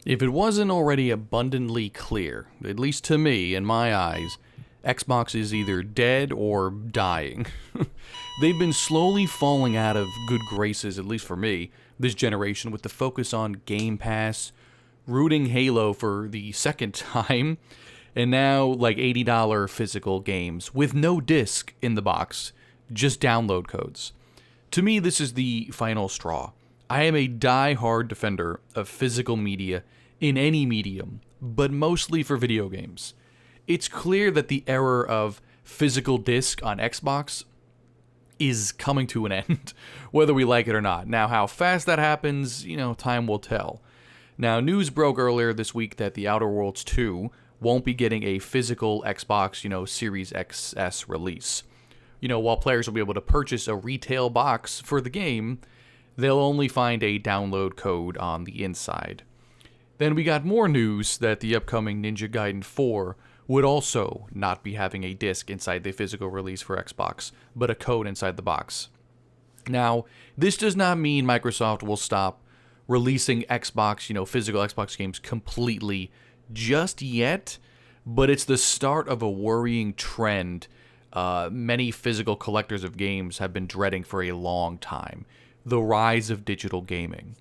If it wasn't already abundantly clear, at least to me, in my eyes, Xbox is either dead or dying. They've been slowly falling out of good graces, at least for me, this generation, with the focus on Game Pass, rooting Halo for the second time, and now like $80 physical games with no disc in the box, just download codes. To me, this is the final straw. I am a die-hard defender of physical media in any medium, but mostly for video games. It's clear that the era of physical disc on Xbox is coming to an end, whether we like it or not. Now, how fast that happens, time will tell. Now, news broke earlier this week that The Outer Worlds 2 won't be getting a physical Xbox, Series XS release. While players will be able to purchase a retail box for the game, they'll only find a download code on the inside. Then we got more news that the upcoming Ninja Gaiden 4 would also not be having a disc inside the physical release for Xbox, but a code inside the box. Now, this does not mean Microsoft will stop releasing Xbox, physical Xbox games completely just yet, but it's the start of a worrying trend many physical collectors of games have been dreading for a long time: the rise of digital gaming.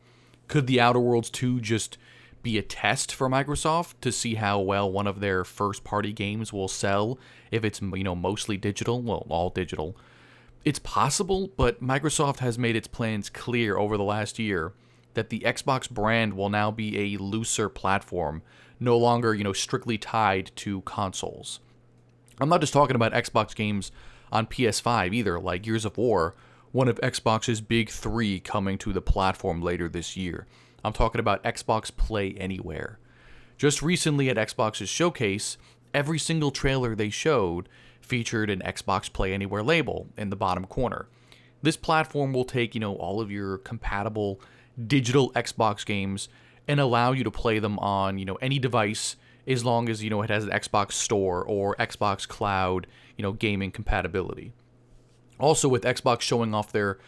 Could The Outer Worlds 2 just be a test for Microsoft to see how well one of their first-party games will sell if it's, mostly digital? Well, all digital. It's possible, but Microsoft has made its plans clear over the last year that the Xbox brand will now be a looser platform, no longer, strictly tied to consoles. I'm not just talking about Xbox games on PS5 either, like Gears of War, one of Xbox's big three coming to the platform later this year. I'm talking about Xbox Play Anywhere. Just recently at Xbox's showcase, every single trailer they showed featured an Xbox Play Anywhere label in the bottom corner. This platform will take, all of your compatible digital Xbox games and allow you to play them on, any device as long as, it has an Xbox Store or Xbox Cloud, gaming compatibility. Also, with Xbox showing off their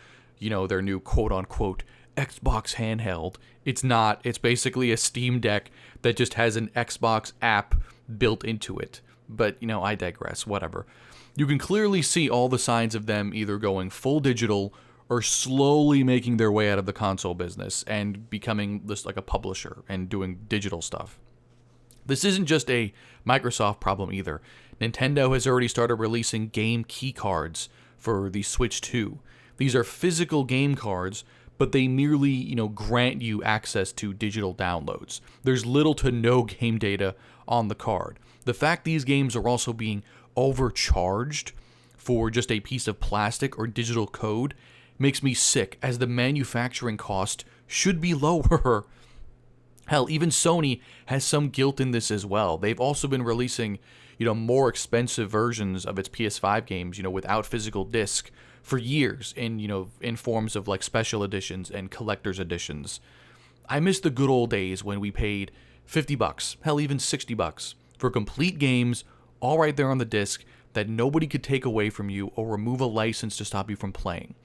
new quote-unquote Xbox handheld, it's basically a Steam Deck that just has an Xbox app built into it. But, I digress, whatever. You can clearly see all the signs of them either going full digital or slowly making their way out of the console business and becoming just like a publisher and doing digital stuff. This isn't just a Microsoft problem either. Nintendo has already started releasing game key cards for the Switch 2. These are physical game cards, but they merely, grant you access to digital downloads. There's little to no game data on the card. The fact these games are also being overcharged for just a piece of plastic or digital code makes me sick, as the manufacturing cost should be lower. Hell, even Sony has some guilt in this as well. They've also been releasing, more expensive versions of its PS5 games, without physical disc for years in forms of like special editions and collector's editions. I miss the good old days when we paid $50, hell, even $60 for complete games all right there on the disc that nobody could take away from you or remove a license to stop you from playing.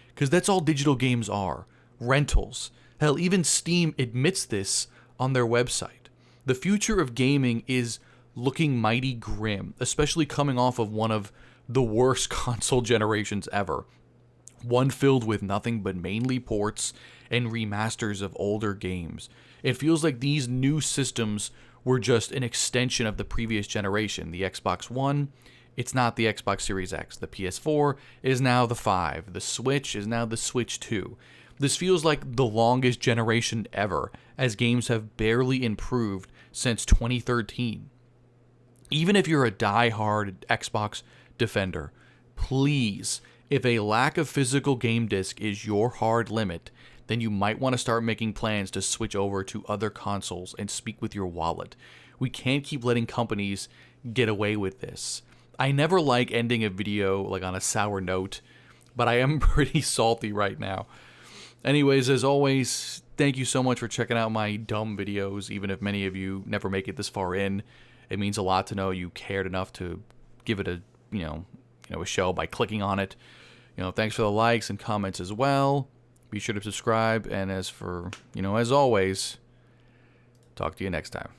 Because that's all digital games are. Rentals. Hell, even Steam admits this on their website. The future of gaming is looking mighty grim, especially coming off of one of the worst console generations ever. One filled with nothing but mainly ports and remasters of older games. It feels like these new systems were just an extension of the previous generation. The Xbox One, it's not the Xbox Series X. The PS4 is now the 5. The Switch is now the Switch 2. This feels like the longest generation ever, as games have barely improved since 2013. Even if you're a die-hard Xbox defender, please, if a lack of physical game disc is your hard limit, then you might want to start making plans to switch over to other consoles and speak with your wallet. We can't keep letting companies get away with this. I never like ending a video like on a sour note, but I am pretty salty right now. Anyways, as always, thank you so much for checking out my dumb videos, even if many of you never make it this far in. It means a lot to know you cared enough to give it a show by clicking on it. Thanks for the likes and comments as well. Be sure to subscribe, and as for, as always, Talk to you next time.